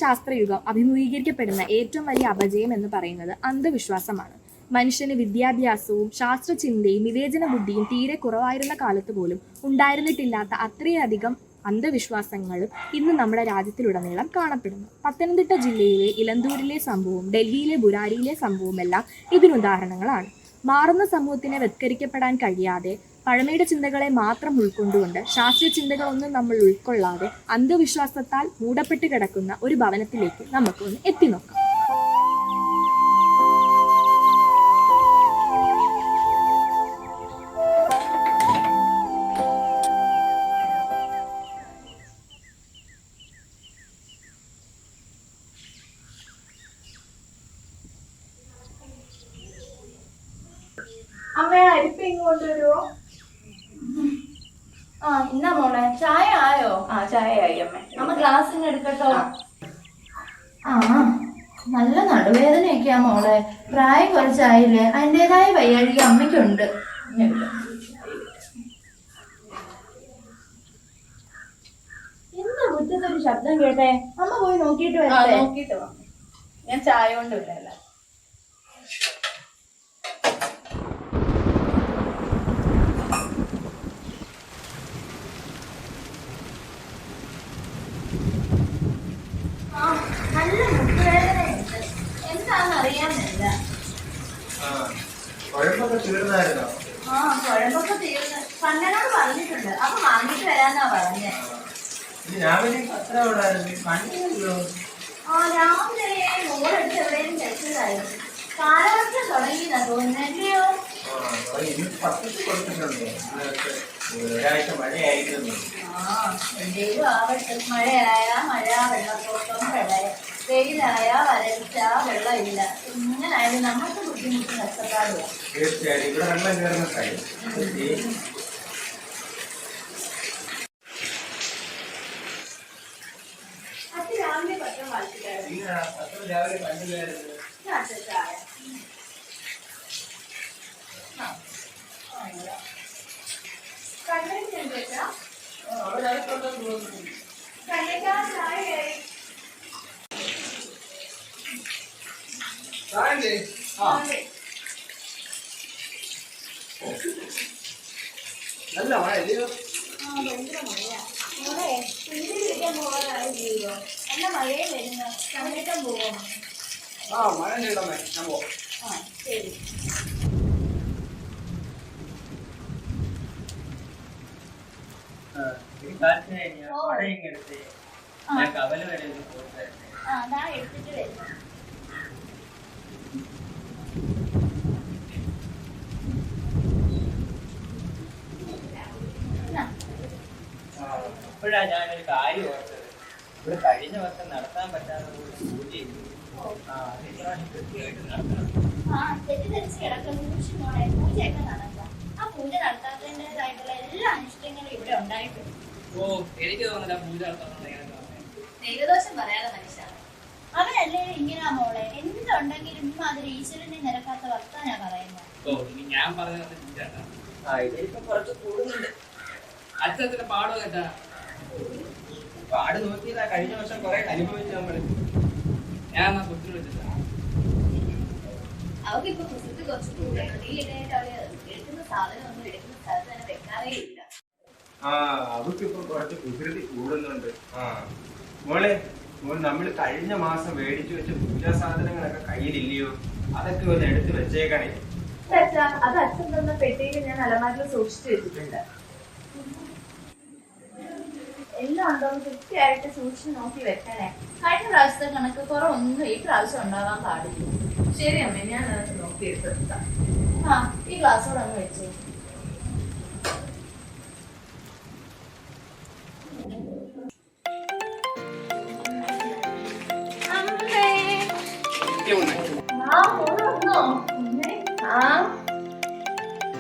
ശാസ്ത്രയുഗം അഭിമുഖീകരിക്കപ്പെടുന്ന ഏറ്റവും വലിയ അപജയം എന്ന് പറയുന്നത് അന്ധവിശ്വാസമാണ്. മനുഷ്യന് വിദ്യാഭ്യാസവും ശാസ്ത്രചിന്തയും വിവേചന ബുദ്ധിയും തീരെ കുറവായിരുന്ന കാലത്ത് പോലും ഉണ്ടായിരുന്നിട്ടില്ലാത്ത അത്രയധികം അന്ധവിശ്വാസങ്ങളും ഇന്ന് നമ്മുടെ രാജ്യത്തിലുടനീളം കാണപ്പെടുന്നു. പത്തനംതിട്ട ജില്ലയിലെ ഇലന്തൂരിലെ സംഭവവും ഡൽഹിയിലെ ബുരാരിയിലെ സംഭവവുമെല്ലാം ഇതിനുദാഹരണങ്ങളാണ്. മാറുന്ന സമൂഹത്തിനെ വത്കരിക്കപ്പെടാൻ കഴിയാതെ പഴമയുടെ ചിന്തകളെ മാത്രം ഉൾക്കൊണ്ടുകൊണ്ട് ശാസ്ത്രീയ ചിന്തകളൊന്നും നമ്മൾ ഉൾക്കൊള്ളാതെ അന്ധവിശ്വാസത്താൽ മൂടപ്പെട്ട് കിടക്കുന്ന ഒരു ഭവനത്തിലേക്ക് നമുക്കൊന്ന് എത്തി നോക്കാം. അമ്മ അരിപ്പ് ഇങ്ങ് കൊണ്ടുവരുവോ? ഇന്നാ മോളെ ചായ ആയോ? ചായ ആയി അമ്മ. അമ്മ ഗ്ലാസ് ഇങ്ങ് എടുക്കട്ടോ. നല്ല നടുവേദനയൊക്കെയാ മോളെ, പ്രായം കുറച്ചായില്ലേ, അതിൻ്റെതായ വയ്യാഴിക അമ്മയ്ക്കുണ്ട്. എന്താ മുറ്റത്തൊരു ശബ്ദം കേട്ടെ? അമ്മ പോയി നോക്കിയിട്ട് വരട്ടെ? നോക്കിട്ട് വാ, ഞാൻ ചായ കൊണ്ടുവരല്ല. നല്ല മുട്ടുവേദനയുണ്ട്, എന്താണെന്ന് അറിയാനില്ല. കുഴമ്പൊക്കെ തീർന്നായിരുന്നോ? കുഴമ്പൊക്കെ തീർന്ന് കണ്ണനോട് പറഞ്ഞിട്ടുണ്ട്, അപ്പൊ വാങ്ങിട്ട് വരാന്നാ പറഞ്ഞേ. രാവിലെ പത്ര കണ്ടില്ലല്ലോ. രാവിലെ മോളെടുത്ത് എവിടെയും കഴിച്ചതായിരുന്നു. കാലാവസ്ഥ തുടങ്ങിയതാ തോന്നുന്നല്ലയോ? പത്രത്തിൽ കൊടുത്തിട്ടുണ്ട്, ഒരാഴ്ച മഴയായിരുന്നു. എന്തേലും ആവട്ടെ, മഴയായ മഴ, വെള്ളപ്പൊക്കം, പ്രളയം, വെയിലായ വരൾച്ച, വെള്ളമില്ല, ഇങ്ങനായാലും നമ്മൾക്ക് ബുദ്ധിമുട്ട് കഷ്ടപ്പാടുക. തീർച്ചയായും ഇവിടെ വെള്ളം കയറുന്ന സ്ഥലം. അത് രാവിലെ പത്രം വായിച്ചിട്ടായിരുന്നു. പത്രം രാവിലെ കണ്ടുകയായിരുന്നു. നല്ല മഴ ഇല്ലയോ? ഭയങ്കര മഴയാ മോളെ, കുഞ്ഞിരിക്കാൻ പോകാനായി ചെയ്യുമോ? നല്ല മഴയെ വരുന്നു, കണ്ടിട്ടും പോവാം. മഴ ഇടമേ, ഞാൻ പോവാം. ശരി. കവല വരെ പോയിട്ട് എടുത്തിട്ട് വരുന്നു. ഇപ്പോഴാ ഞാനൊരു കാര്യം ഓർത്തത്. ഇവിടെ കഴിഞ്ഞ വർഷം നടത്താൻ പറ്റാത്ത ഒരു പൂജ കൃത്യമായിട്ട് നടത്തണം. തെറ്റിദ്ധരിച്ച് കിടക്കുന്ന പൂജയൊക്കെ നടത്താം. ആ പൂജ നടത്താത്തതിൻ്റെതായിട്ടുള്ള എല്ലാ അനിഷ്ടങ്ങളും ഇവിടെ ഉണ്ടായിട്ടുണ്ട്. എനിക്ക് തോന്നുന്നില്ല പൂജ നടത്തണം. ദൈവദോഷം പറയാതെ മനുഷ്യ അവരല്ലേ ഇങ്ങനെയാ മോളെ, എന്തുണ്ടെങ്കിലും ഇമ്മാതിരി ഈശ്വരനെ നിരക്കാത്ത വർത്താനാ പറയുന്നത്. ഇനി ഞാൻ പറഞ്ഞത് ഇതിപ്പോ കുറച്ച് കൂടുന്നുണ്ട്. അച്ഛത്തിന്റെ പാട് കേട്ടാ പാട് നോക്കിയതാ. കഴിഞ്ഞ വർഷം കുറെ അനുഭവിച്ചു നമ്മള്. ഞാൻ എന്നാ കുത്തി വെച്ചിട്ടാ. അവക്കിപ്പോ കുസൃതി കുറച്ച് കൂടുതലാണ്. ഈ ഇടയായിട്ട് അവള് എടുക്കുന്ന സാധനം ഒന്നും എടുക്കുന്ന സ്ഥലത്ത് തന്നെ വെക്കാറേ ഇല്ല. അവക്കിപ്പോ കുറച്ച് കുസൃതി കൂടുന്നുണ്ട്. മോളെ, നമ്മൾ കഴിഞ്ഞ മാസം മേടിച്ചു വെച്ച പൂജാ സാധനങ്ങളൊക്കെ കയ്യിലില്ലയോ? അതൊക്കെ ഒന്ന് എടുത്ത് വെച്ചേക്കണേ. അത് അച്ഛൻ തന്ന പെട്ടിയിൽ ഞാൻ അലമാരിൽ സൂക്ഷിച്ചു വെച്ചിട്ടുണ്ട്. എല്ലാം ഉണ്ടോന്ന് കൃത്യമായിട്ട് സൂക്ഷിച്ച് നോക്കി വെക്കണേ. കഴിഞ്ഞ പ്രാവശ്യത്തെ കണക്ക് കുറവൊന്നും ഈ പ്രാവശ്യം ഉണ്ടാവാൻ പാടില്ല. ശരി അമ്മേ, ഞാൻ അതൊക്കെ നോക്കി എടുത്തെടുക്കാം. ഈ ഗ്ലാസ്സോട് അങ്ങ് വെച്ചു.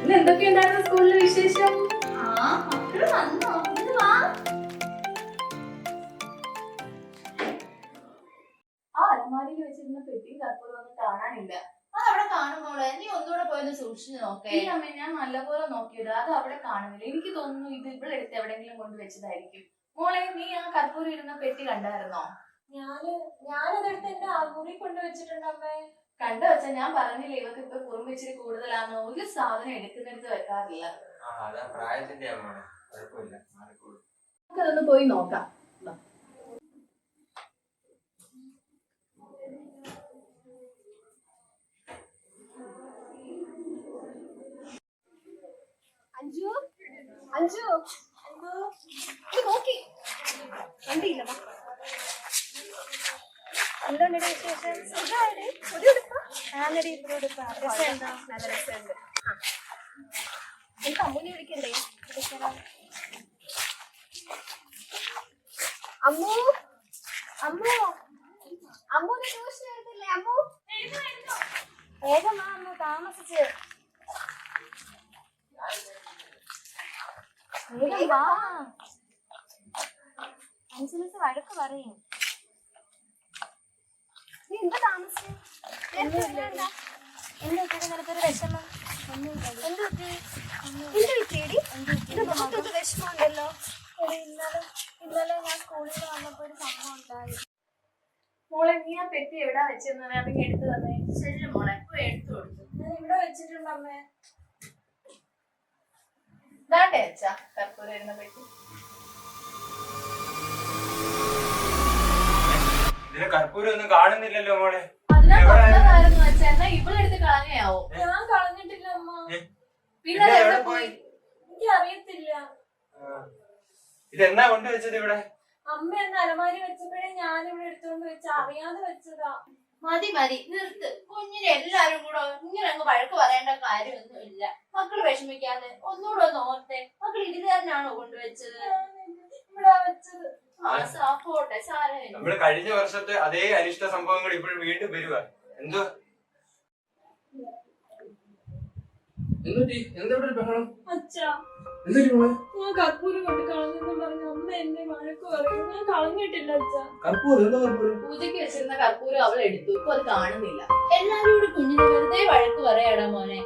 ഇന്ന് എന്തൊക്കെയുണ്ടായിരുന്നു സ്കൂളിലെ വിശേഷം? മക്കള് വന്നോ? ഇന്ന് വാ. അലമാരിയിൽ വെച്ചിരുന്ന പെട്ടിയും കർപ്പൂരം ഒന്നും കാണാനില്ല. അതവിടെ കാണുമ്പോളെ നീ ഒന്നുകൂടെ പോയൊന്ന് സൂക്ഷിച്ചു നോക്കേ. ഈ അമ്മ, ഞാൻ നല്ലപോലെ നോക്കിയത്, അത് അവിടെ കാണുന്നില്ല. എനിക്ക് തോന്നുന്നു ഇത് ഇവിടെ എടുത്ത് എവിടെയെങ്കിലും കൊണ്ട് വെച്ചതായിരിക്കും. മോളെ, നീ ആ കർപ്പൂരം ഇരുന്ന പെട്ടി കണ്ടായിരുന്നോ? ഞാനതെടുത്ത് എന്റെ മുറി കൊണ്ടുവച്ചിട്ടുണ്ട് അമ്മേ. കണ്ടു വെച്ചാ ഞാൻ പറഞ്ഞില്ലേ ഇവക്ക് ഇപ്പൊ കുറുമ്പിച്ചിരി കൂടുതലാണോ, ഒരു സാധനം എടുക്കുന്നിടത്ത് വെക്കാറില്ല. അതാ പ്രായത്തിന്റെ അമ്മയാണ്, കുഴപ്പമില്ല, മാറിക്കോളൂ. നമുക്കതൊന്ന് പോയി നോക്കാം. വാ. അഞ്ജു അഞ്ജു നോക്കി കണ്ടില്ല. എന്തുകൊണ്ട് വിശേഷം? സുഖാണ്. ആന്നടി ഇവിടെ ഉടുപ്പാ. രസമുണ്ടോ? നല്ല രസമുണ്ട്. എനിക്ക് അമ്മൂനെ വിളിക്കണ്ടേ? അമ്മു അമ്മു അമ്മൂന് ട്യൂഷൻ എടുത്തില്ലേ? അമ്മു വേഗം വാ അമ്മു, താമസിച്ച്. വേഗം വാ. 5 മിനിറ്റ് വഴക്ക് പറയും. നീ എന്താ താമസിച്ചേ? എന്താ നിനക്കൊരു വിഷമം? എന്ത് പറ്റിയേടി? വിഷമമുണ്ടല്ലോ. ഇന്നലെ ഞാൻ സ്കൂളിൽ വന്നപ്പോ ഒരു സംഭവം ഉണ്ടായി. മോളെ, നീ ആ പെട്ടി എവിടാ വെച്ചിരുന്നത്? അതൊക്കെ എടുത്തു തന്നെ. ശരി മോളെ, പോയി എടുത്തു കൊടുത്തു. ഞാൻ ഇവിടെ വെച്ചിട്ടുണ്ട് അമ്മേ. ഇതാണ്ടേ അച്ഛാ കർപ്പൂരം ഇരുന്ന പെട്ടി. ഇതിന് കർപ്പൂരം ഒന്നും കാണുന്നില്ലല്ലോ മോളെ. അതിനകത്തുള്ളതായിരുന്നു അച്ഛാ, എന്നാ ഇവളെടുത്ത് കളഞ്ഞാവോ? ഞാൻ കളഞ്ഞിട്ടില്ല അമ്മ. പിന്നെ അത് എവിടെ പോയി? എനിക്ക് അറിയത്തില്ല. ഇതെന്നാ കൊണ്ടുവച്ചത് ഇവിടെ? അമ്മ എന്ന അലമാരി വെച്ചപ്പോഴേ ഞാൻ ഇവിടെ എടുത്തോണ്ട് വെച്ച, അറിയാതെ വെച്ചതാ. മതി മതി, നിർത്ത്. കുഞ്ഞിനെ എല്ലാരും കൂടെ ഇങ്ങനെ അങ്ങ് വഴക്ക് പറയേണ്ട കാര്യമൊന്നും ഇല്ല. മക്കള് വിഷമിക്കാതെ ഒന്നുകൂടെ ഒന്ന് ഓർത്തെ. മക്കൾ ഇതിലാണോ കൊണ്ടുവച്ചത്? ഇവിടെ വെച്ചത്. പോട്ടെ, സാരമില്ല. നമ്മള് കഴിഞ്ഞ വർഷത്തെ അതേ അനിഷ്ട സംഭവങ്ങൾ ഇപ്പോഴും വീണ്ടും വരുക. എന്തോ എന്താ ബഹളം? അച്ഛാ, എന്തൊരു ഞാൻ കർപ്പൂരം കൊണ്ട് കളഞ്ഞെന്ന് പറഞ്ഞ അമ്മ എന്നെ വഴക്ക് പറയും. ഞാൻ കളഞ്ഞിട്ടില്ല അച്ഛാ. കർപ്പൂരം എന്താ കർപ്പൂരം? പൂജയ്ക്ക് വെച്ചിരുന്ന കർപ്പൂരം അവൾ എടുത്തു, ഇപ്പൊ അത് കാണുന്നില്ല. എല്ലാരും കൂടി കുഞ്ഞിനെ വെറുതെ വഴക്ക് പറയാടാ മോനെ.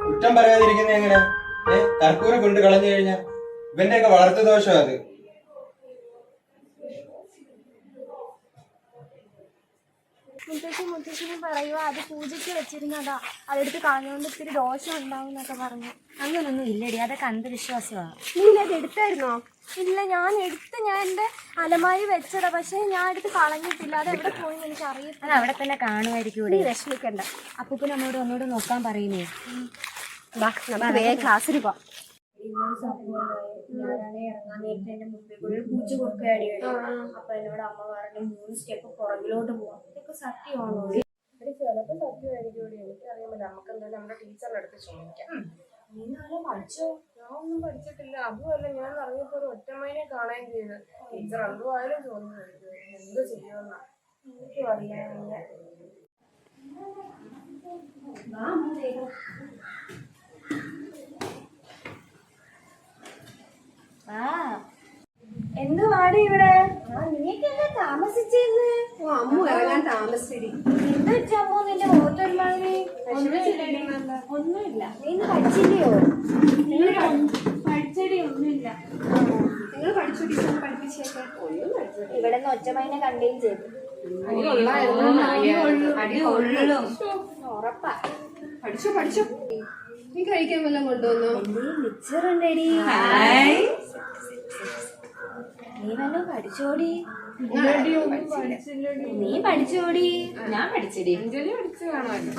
കുറ്റം പറയാതിരിക്കുന്ന എങ്ങനെ? കർപ്പൂരം കൊണ്ട് കളഞ്ഞു കഴിഞ്ഞാ ഇവന്റെ ഒക്കെ വളർത്തു ദോഷം അത്. മുത്തശ്ശിനും പറയുക അത് പൂജയ്ക്ക് വെച്ചിരുന്നതാ, അതെടുത്ത് കളഞ്ഞുകൊണ്ട് ഇത്തിരി ദോഷം ഉണ്ടാവും എന്നൊക്കെ പറഞ്ഞു. അങ്ങനൊന്നും ഇല്ലടി, അതൊക്കെ അന്ധവിശ്വാസമാണ്. നീ അത് എടുത്തായിരുന്നോ? ഇല്ല, ഞാൻ എന്റെ അലമാരി വെച്ചതാ, പക്ഷെ ഞാൻ എടുത്ത് കളഞ്ഞിട്ടില്ല. അത് എവിടെ പോയി എനിക്ക് അറിയത്തില്ല. അത് അവിടെ തന്നെ കാണുമായിരിക്കും. ഇവിടെ വിഷമിക്കണ്ട. അപ്പൂപ്പൻ നമ്മോട് ഒന്നുകൂടെ നോക്കാൻ പറയുന്നേ. ക്ലാസ്സിൽ പോവാം. ഞാനാണെ ഇറങ്ങാൻ നേരത്തെ എന്റെ മുമ്പിൽ കൂടെ ഒരു പൂച്ച കൊടുക്കുകയാടി. അപ്പൊ എന്നോട് അമ്മ പറഞ്ഞു 3 സ്റ്റെപ്പ് പുറകിലോട്ട് പോവാം. ഇതൊക്കെ സത്യമാണോ? ചിലപ്പോ സത്യമായിരിക്കും. എനിക്കറിയാമല്ലോ. നമുക്ക് എന്തായാലും നമ്മുടെ ടീച്ചറിന്റെ അടുത്ത് ചോദിക്കാം. നീ നാളെ പഠിച്ചോ? ഞാൻ ഒന്നും പഠിച്ചിട്ടില്ല. അതുമല്ല, ഞാൻ ഇറങ്ങിയപ്പോ ഒരു ഒറ്റമ്മേനെ കാണുകയും ചെയ്ത്. ടീച്ചർ എന്തുവായാലും ചോദിച്ചു എന്ത് ചെയ്യുമെന്നാ എനിക്കും അറിയാമില്ല. എന്തുവാടി ഇവിടെ? നീക്കെന്താ താമസിച്ചേന്ന്? അമ്മു ഇറങ്ങാൻ താമസിച്ചടി. എന്താ വെച്ചാ അമ്മോ നിന്റെ ഓട്ടോമാതിരി? ഒന്നുമില്ല. നീ ഇന്ന് പഠിച്ചില്ലയോ? പഠിച്ചടി ഒന്നുമില്ല. നിങ്ങൾ പഠിച്ചു? ടീച്ചർ പഠിപ്പിച്ചേക്കെ? ഇവിടെ നിന്ന് ഒറ്റമൈനെ കണ്ടുകയും ചെയ്തു. ഉറപ്പാ. പഠിച്ചോ. നീ കഴിക്കാൻ വല്ലതും കൊണ്ടുവന്നോ? മിച്ചറുണ്ടടി. നീ വല്ലതും പഠിച്ചോടി? നീ പഠിച്ചോടി? ഞാൻ പഠിച്ചടി. പഠിച്ചു കാണുമല്ലോ.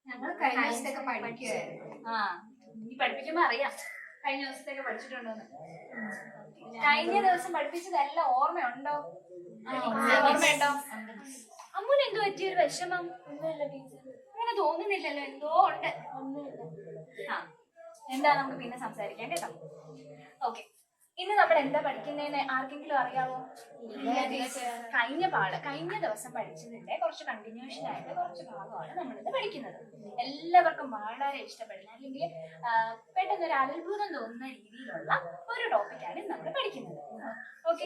ഞങ്ങൾ കഴിഞ്ഞ ദിവസത്തൊക്കെ പഠിക്കുവായിരുന്നു. നീ പഠിപ്പിക്കുമ്പോ അറിയാം കഴിഞ്ഞ ദിവസത്തൊക്കെ പഠിച്ചിട്ടുണ്ടോന്ന്. കഴിഞ്ഞ ദിവസം പഠിപ്പിച്ചതെല്ലാം ഓർമ്മയുണ്ടോ? ഓർമ്മയുണ്ടോ? അമ്മൂന് എന്തോ പറ്റിയൊരു വിഷമം? അങ്ങനെ തോന്നുന്നില്ലല്ലോ, എന്തോ ഉണ്ട്. എന്താ, നമുക്ക് പിന്നെ സംസാരിക്കാം കേട്ടോ. ഓക്കെ, ഇന്ന് നമ്മൾ എന്താ പഠിക്കുന്നതെന്ന് ആർക്കെങ്കിലും അറിയാവോ? കഴിഞ്ഞ ദിവസം പഠിച്ചതിന്റെ കുറച്ച് കണ്ടിന്യൂഷൻ ആയിട്ട് കുറച്ച് ഭാഗമാണ് നമ്മളിന്ന് പഠിക്കുന്നത്. എല്ലാവർക്കും വളരെ ഇഷ്ടപ്പെടുന്ന അല്ലെങ്കിൽ പെട്ടെന്നൊരു അത്ഭുതം തോന്നുന്ന രീതിയിലുള്ള ഒരു ടോപ്പിക്കാണ് നമ്മൾ പഠിക്കുന്നത്. ഓക്കെ,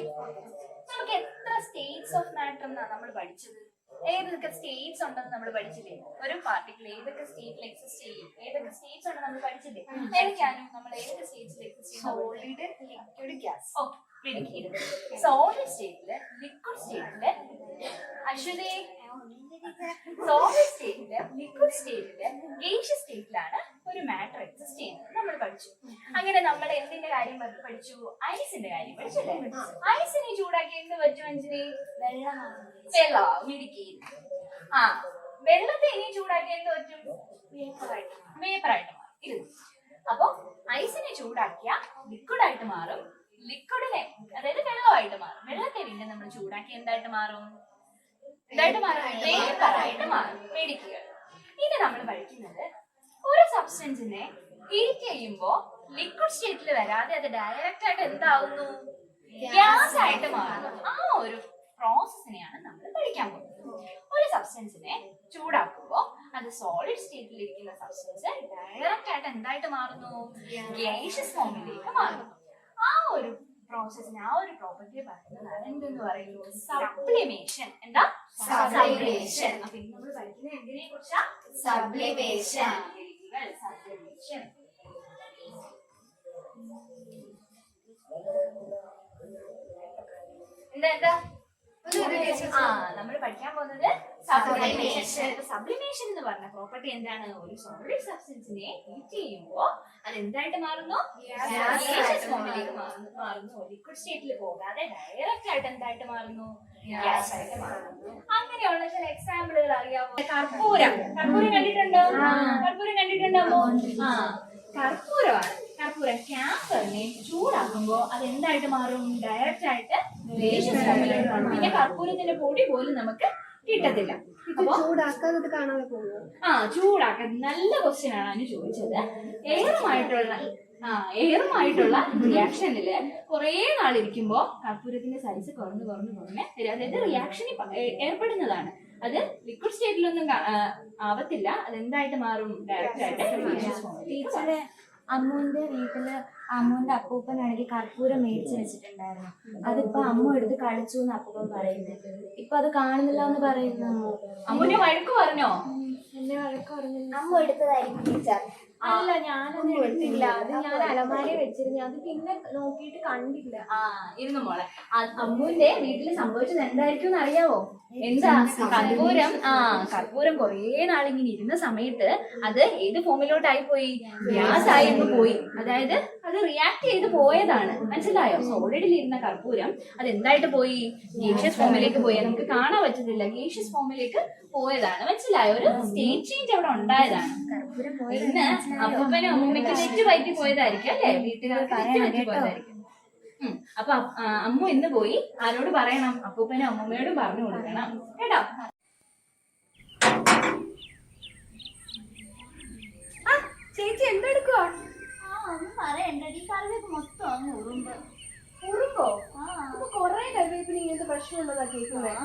നമുക്ക് എത്ര സ്റ്റേറ്റ്സ് ഓഫ് മാറ്റർ എന്നാണ് നമ്മൾ പഠിച്ചത്? ഏതൊക്കെ സ്റ്റേറ്റ്സ് ഉണ്ടെന്ന് നമ്മൾ പഠിച്ചില്ലേ? ഒരു പാർട്ടിക്കിൾ ഏതൊക്കെ സ്റ്റേറ്റിൽ എക്സിസ്റ്റ് ചെയ്യും, ഏതൊക്കെ സ്റ്റേറ്റ്സ് ഉണ്ടെന്ന് നമ്മൾ പഠിച്ചില്ലേ? ഏതൊക്കെയാണ് നമ്മൾ ഏതൊക്കെ സ്റ്റേറ്റ്സിൽ എക്സിസ്റ്റ് ചെയ്യുന്നത്? Solid, liquid, gas. ഓ, സോളിഡ് സ്റ്റേറ്റില്, ലിക്വിഡ് സ്റ്റേറ്റില്, അശ്വതി സോളിഡ് സ്റ്റേറ്റില്, ലിക്വിഡ് സ്റ്റേറ്റില്, ഗേഷ്യസ് സ്റ്റേറ്റിലാണ് ഒരു മാറ്റർ എക്സിസ്റ്റ് ചെയ്യുന്നത് നമ്മൾ പഠിച്ചു. അങ്ങനെ നമ്മൾ എന്തിന്റെ കാര്യം പഠിച്ചു? ഐസിന്റെ കാര്യം പഠിച്ചല്ലേ? ഐസിനെ ചൂടാക്കി എന്ത് പറ്റും അഞ്ജലി? വെള്ളം മിടുക്കി. ആ, വെള്ളത്തെ ഇനി ചൂടാക്കി എന്ത് പറ്റും? വേപ്പറായിട്ട് മാറും. ഇരുന്നു. അപ്പൊ ഐസിനെ ചൂടാക്കിയ ലിക്വിഡ് ആയിട്ട് മാറും, ലിക്വിഡിനെ അതായത് വെള്ളമായിട്ട് മാറും. വെള്ളത്തെ വീണ്ടും നമ്മൾ ചൂടാക്കി എന്തായിട്ട് മാറും? എന്തായിട്ട് മാറും? വേപ്പറായിട്ട് മാറും. മേടിക്കുക. ഇനി നമ്മൾ പഠിക്കുന്നത് ഒരു സബ്സ്റ്റൻസിനെ ഹീറ്റ് ചെയ്യുമ്പോ ലിക്വിഡ് സ്റ്റേറ്റിൽ വരാതെ അത് ഡയറക്റ്റ് ആയിട്ട് എന്താവുന്നു? ഗ്യാസ് ആയിട്ട് മാറുന്നു. ആ ഒരു പ്രോസസ്സിനെയാണ് നമ്മൾ പഠിക്കാൻ പോകുന്നത്. ഒരു സബ്സ്റ്റൻസിനെ ചൂടാക്കുമ്പോ അത് സോളിഡ് സ്റ്റേറ്റിൽ ഇരിക്കുന്ന സബ്സ്റ്റൻസ് ഡയറക്റ്റ് ആയിട്ട് എന്തായിട്ട് മാറുന്നു? ഗ്യാഷ്യസ് ഫോമിലേക്ക് മാറുന്നു. ആ ഒരു പ്രോസസ്സിന്, ആ ഒരു പ്രോപ്പർട്ടിയെ പറയുന്നതാണ് എന്തെന്ന് പറയുന്നു? സബ്ലിമേഷൻ. എന്താ? സബ്ലിമേഷൻ. അപ്പൊ ഇന്ന് നമ്മൾ പഠിക്കുന്നത് എന്തിനെ കുറിച്ചാ? സബ്ലിമേഷൻ. സബ്ലിമേഷൻ. എന്താ നമ്മൾ പഠിക്കാൻ പോകുന്നത് സബ്ലിമേഷൻ. സബ്ലിമേഷൻ എന്ന് പറഞ്ഞ പ്രോപ്പർട്ടി എന്താണ്? ഒരു സോളിഡ് സബ്സ്റ്റൻസിനെ ഹീറ്റ് ചെയ്യുമ്പോൾ അത് എന്തായിട്ട് മാറുന്നു? ഗ്യാസ് ഫോമിലേക്ക് മാറുന്നു. ലിക്വിഡ് സ്റ്റേറ്റിൽ പോകാതെ ഡയറക്റ്റ് ആയിട്ട് എന്തായിട്ട് മാറുന്നു? ഗ്യാസ് ആയിട്ട് മാറുന്നു. അങ്ങനെയുള്ള ചില എക്സാമ്പിളുകൾ അറിയാമോ? കർപ്പൂരം. കർപ്പൂരം കണ്ടിട്ടുണ്ടോ? കർപ്പൂരം കണ്ടിട്ടുണ്ടാവോ? ആ, കർപ്പൂരമാണ്. കർപ്പൂരം ക്യാൻസറിനെ ചൂടാക്കുമ്പോ അത് എന്തായിട്ട് മാറും? ഡയറക്റ്റ് ആയിട്ട് ഗേഷ്യസ് ഫോമിലേക്ക് മാറും. പിന്നെ കർപ്പൂരത്തിന്റെ പൊടി പോലും നമുക്ക് കിട്ടത്തില്ല. അപ്പൊ ചൂടാക്കാതെ കാണാതെ പോകുമോ? ആ, ചൂടാക്കാൻ നല്ല ക്വസ്റ്റ്യൻ ആണ് അതിന് ചോദിച്ചത്. എയറുമായിട്ടുള്ള റിയാക്ഷനില് കുറെ നാളിരിക്കുമ്പോ കർപ്പൂരത്തിന്റെ സൈസ് കുറഞ്ഞ് കുറഞ്ഞ് കുറഞ്ഞ് വരും. അതായത് റിയാക്ഷന് ഏർപ്പെടുന്നതാണ്. അത് ലിക്വിഡ് സ്റ്റേറ്റിലൊന്നും ആവത്തില്ല. അത് എന്തായിട്ട് മാറും? ഡയറക്റ്റ് ആയിട്ട്. ടീച്ചറെ, അമ്മുവിന്റെ വീട്ടില് അമ്മുവിന്റെ അപ്പൂപ്പനാണെങ്കിൽ കർപ്പൂരം മേടിച്ചു വെച്ചിട്ടുണ്ടായിരുന്നു. അതിപ്പോ അമ്മു എടുത്ത് കളിച്ചു എന്ന് അപ്പൂപ്പൻ പറയുന്നത്. ഇപ്പൊ അത് കാണുന്നില്ല എന്ന് പറയുന്നു. അമ്മുനെ വഴക്ക് പറഞ്ഞോ? എന്നെ വഴക്ക് പറഞ്ഞില്ല. അമ്മ എടുത്തതായിരിക്കും ടീച്ചർ. അല്ല, ഞാനത് എടുത്തില്ല. അത് ഞാൻ അലമാരി വെച്ചിരുന്നു. അത് പിന്നെ നോക്കിയിട്ട് കണ്ടില്ല. ഇരുന്നു മോളെ. അമ്മുവിന്റെ വീട്ടിൽ സംഭവിച്ചത് എന്തായിരിക്കും അറിയാവോ? എന്താ? കർപ്പൂരം കുറേ നാളിങ്ങനെ ഇരുന്ന സമയത്ത് അത് ഏത് ഫോമിലോട്ടായി പോയി? ഗ്യാസ് ആയി പോയി. അതായത് അത് റിയാക്ട് ചെയ്ത് പോയതാണ്. മനസ്സിലായോ? സോളിഡിൽ ഇരുന്ന കർപ്പൂരം അത് എന്തായിട്ട് പോയി? ഗേഷ്യസ് ഫോമിലേക്ക് പോയി. നമുക്ക് കാണാൻ പറ്റത്തില്ല. ഗേഷ്യസ് ഫോമിലേക്ക് പോയതാണ്. മനസ്സിലായോ? ഒരു സ്റ്റേറ്റ് ചേഞ്ച് അവിടെ ഉണ്ടായതാണ്. ഇന്ന് അപ്പൂപ്പനും അമ്മൂമ്മയ്ക്ക് തെറ്റ് പറ്റി പോയതായിരിക്കും അല്ലെ? വീട്ടുകാർക്ക് തെറ്റ് പറ്റി പോയതായിരിക്കും. അപ്പൊ അമ്മു ഇന്ന് പോയി ആരോട് പറയണം? അപ്പൂപ്പനും അമ്മൂമ്മയോടും പറഞ്ഞു കൊടുക്കണം കേട്ടോ. ചേച്ചി എന്തെടുക്കുവാ? ഒന്നും പറയണ്ട, ഈ കറിവേപ്പ് മൊത്തം അങ്ങ് ഉറുമ്പോ? കൊറേ കറിവേപ്പിന് ഇങ്ങനത്തെ പ്രശ്നമുണ്ടെന്നാ കേൾക്കുന്നത്.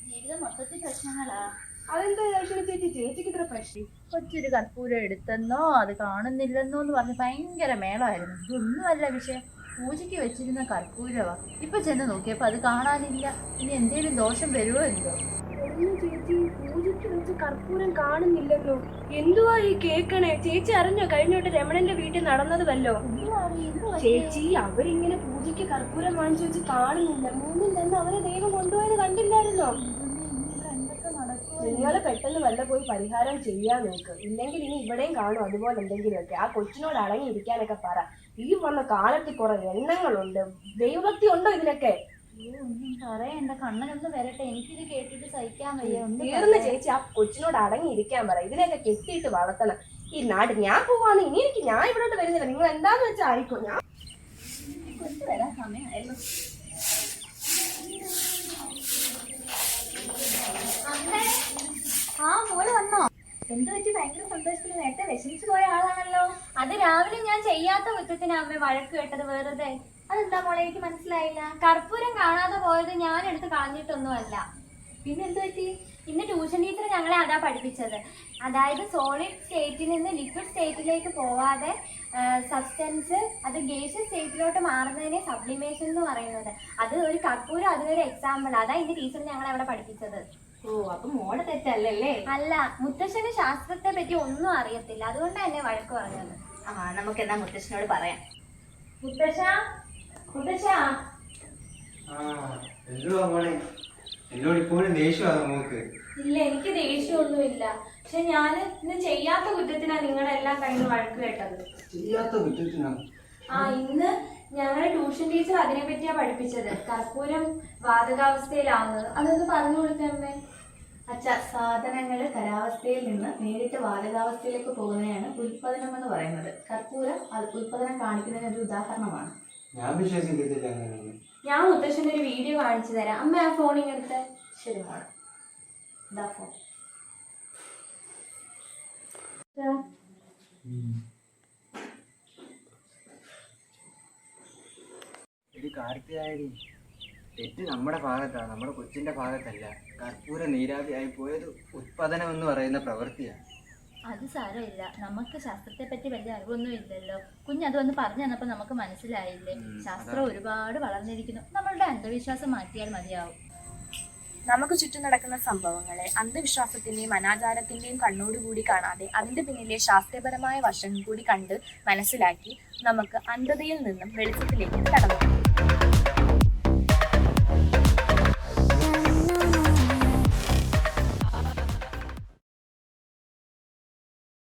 ജീവിതം മൊത്തത്തിൽ പ്രശ്നങ്ങളാ. അതെന്താ ചേച്ചി? ചേച്ചിക്ക് ഇത്ര പ്രശ്നം? കൊച്ചൊരു കർപ്പൂരം എടുത്തെന്നോ അത് കാണുന്നില്ലെന്നോ എന്ന് പറഞ്ഞ് ഭയങ്കര മേളമായിരുന്നു. ഇതൊന്നുമല്ല വിഷയം. പൂജയ്ക്ക് വെച്ചിരുന്ന കർപ്പൂരവാ. ഇപ്പൊ ചെന്ന് നോക്കിയപ്പോ അത് കാണാനില്ല. ഇനി എന്തേലും ദോഷം വരുമോ എന്തോ? ചേച്ചി, പൂജയ്ക്ക് വെച്ച് കർപ്പൂരം കാണുന്നില്ലല്ലോ. എന്തുവാ ഈ കേക്കണേ? ചേച്ചി അറിഞ്ഞോ കഴിഞ്ഞോട്ട് രമണന്റെ വീട്ടിൽ നടന്നത് വല്ലോ? ചേച്ചി, അവരിങ്ങനെ പൂജയ്ക്ക് കർപ്പൂരം വാങ്ങിച്ചു വെച്ച് കാണുന്നില്ല. മൂന്നിൽ നിന്ന് അവരെ ദൈവം കൊണ്ടുപോയത് കണ്ടില്ലായിരുന്നോ? നിങ്ങൾ പെട്ടെന്ന് വല്ല പോയി പരിഹാരം ചെയ്യാൻ നോക്ക്. ഇല്ലെങ്കിൽ ഇനി ഇവിടെയും കാണും അതുപോലെ എന്തെങ്കിലുമൊക്കെ. ആ കൊച്ചിനോട് അടങ്ങിയിരിക്കാനൊക്കെ പറ. ഈ വന്ന കാലത്തിൽ കുറെ എണ്ണങ്ങളുണ്ട്. ദൈവഭക്തി ഉണ്ടോ ഇതിനൊക്കെ? ഒന്നും പറയണ്ട, കണ്ണനൊന്ന് വരട്ടെ. എനിക്കിത് കേട്ടിട്ട് സഹിക്കാൻ വയ്യ. തീർന്ന ചേച്ചി, ആ കൊച്ചിനോട് അടങ്ങിയിരിക്കാൻ പറ. ഇതിനെയൊക്കെ കെട്ടിയിട്ട് വളർത്തണം. ഈ നാട് ഞാൻ പോവാന്ന് ഇനി ഞാൻ ഇവിടോട്ട് വരുന്നില്ല. നിങ്ങൾ എന്താന്ന് വെച്ചാൽ ആയിക്കോ. ഞാൻ കൊണ്ടുവരാൻ സമയമായല്ലോ. മോള് വന്നോ? എന്ത് പറ്റി? ഭയങ്കര സന്തോഷത്തിൽ നേരത്തെ വിഷമിച്ചു പോയ ആളാണല്ലോ. അത് രാവിലെ ഞാൻ ചെയ്യാത്ത കുറ്റത്തിന് അമ്മ വഴക്ക് കേട്ടത് വെറുതെ. അതെന്താ മോളെ? എനിക്ക് മനസ്സിലായില്ല. കർപ്പൂരം കാണാതെ പോയത് ഞാൻ എടുത്ത് കളഞ്ഞിട്ടൊന്നുമല്ല. പിന്നെ എന്ത് പറ്റി? ഇന്ന് ട്യൂഷൻ ടീച്ചർ ഞങ്ങളെ അതാ പഠിപ്പിച്ചത്. അതായത് സോളിഡ് സ്റ്റേറ്റിൽ നിന്ന് ലിക്വിഡ് സ്റ്റേറ്റിലേക്ക് പോവാതെ സബ്സ്റ്റൻസ് അത് ഗേഷ്യസ് സ്റ്റേറ്റിലോട്ട് മാറുന്നതിനെ സബ്ലിമേഷൻ എന്ന് പറയുന്നത്. അത് ഒരു കർപ്പൂരം അതിനൊരു എക്സാമ്പിൾ. അതാ ഇന്ന് ടീച്ചർ ഞങ്ങളെ അവിടെ പഠിപ്പിച്ചത്. ഓ അപ്പൊ മോളെ തെറ്റല്ലേ? അല്ല, മുത്തശ്ശന് ശാസ്ത്രത്തെ പറ്റി ഒന്നും അറിയത്തില്ല, അതുകൊണ്ടാണ് എന്നെ വഴക്ക് പറഞ്ഞത്. നമുക്ക് എന്നാ മുത്തശ്ശനോട് പറയാം. മുത്തശ്ശ, മുത്തശ്ശ, എന്തുവാ മോളെ, എന്നോട് ഇപ്പോഴും ദേഷ്യമാണ് മോക്ക്? ഇല്ല, എനിക്ക് ദേഷ്യമൊന്നുമില്ല. പക്ഷെ ഞാൻ ഇന്ന് ചെയ്യാത്ത കുറ്റത്തിനാ നിങ്ങളുടെ എല്ലാം കഴിഞ്ഞ് വഴക്ക് കേട്ടത്. ചെയ്യാത്ത കുറ്റത്തിനാ? ഇന്ന് ഞങ്ങളുടെ ട്യൂഷൻ ടീച്ചർ അതിനെ പറ്റിയാ പഠിപ്പിച്ചത്. കർപ്പൂരം വാതകാവസ്ഥയിലാവുന്നത്. അതൊന്ന് പറഞ്ഞു കൊടുത്തേ. സാധനങ്ങൾ ഖരാവസ്ഥയിൽ നിന്ന് നേരിട്ട് വാതകാവസ്ഥയിലേക്ക് പോകുന്നതാണ് ഉൽപ്പതനം എന്ന് പറയുന്നത്. കർപ്പൂരം ഉൽപ്പതനം കാണിക്കുന്നതിന് ഒരു ഉദാഹരണമാണ്. ഞാൻ വിശ്വസിക്കത്തില്ല അങ്ങനെ. ഞാൻ മുത്തശ്ശൻ്റെ ഒരു വീഡിയോ കാണിച്ചു തരാം. അമ്മ ആ ഫോണിങ് എടുത്ത്. ശരി മോളെ, ഇതാ ഫോൺ. കാർത്തികായടി, തെറ്റ് നമ്മുടെ ഭാഗത്താണ്, നമ്മുടെ കൊച്ചിന്റെ ഭാഗത്തല്ല. കർപ്പൂര നീരാവിയായി പോയത് ഉത്പാദനം എന്ന് പറയുന്ന പ്രവൃത്തിയാണ്. അത് സാരമില്ല, നമുക്ക് ശാസ്ത്രത്തെ പറ്റി വലിയ അറിവൊന്നും ഇല്ലല്ലോ. കുഞ്ഞത് വന്ന് പറഞ്ഞു തന്നപ്പോൾ നമുക്ക് മനസ്സിലായില്ലേ, ശാസ്ത്രം ഒരുപാട് വളർന്നിരിക്കുന്നു. നമ്മളുടെ അന്ധവിശ്വാസം മാറ്റിയാൽ മതിയാവും. നമുക്ക് ചുറ്റും നടക്കുന്ന സംഭവങ്ങളെ അന്ധവിശ്വാസത്തിന്റെയും അനാചാരത്തിന്റെയും കണ്ണോടുകൂടി കാണാതെ അതിന്റെ പിന്നിലെ ശാസ്ത്രീയപരമായ വശം കൂടി കണ്ട് മനസ്സിലാക്കി നമുക്ക് അന്ധതയിൽ നിന്നും വെളിച്ചത്തിലേക്ക് കടന്നു.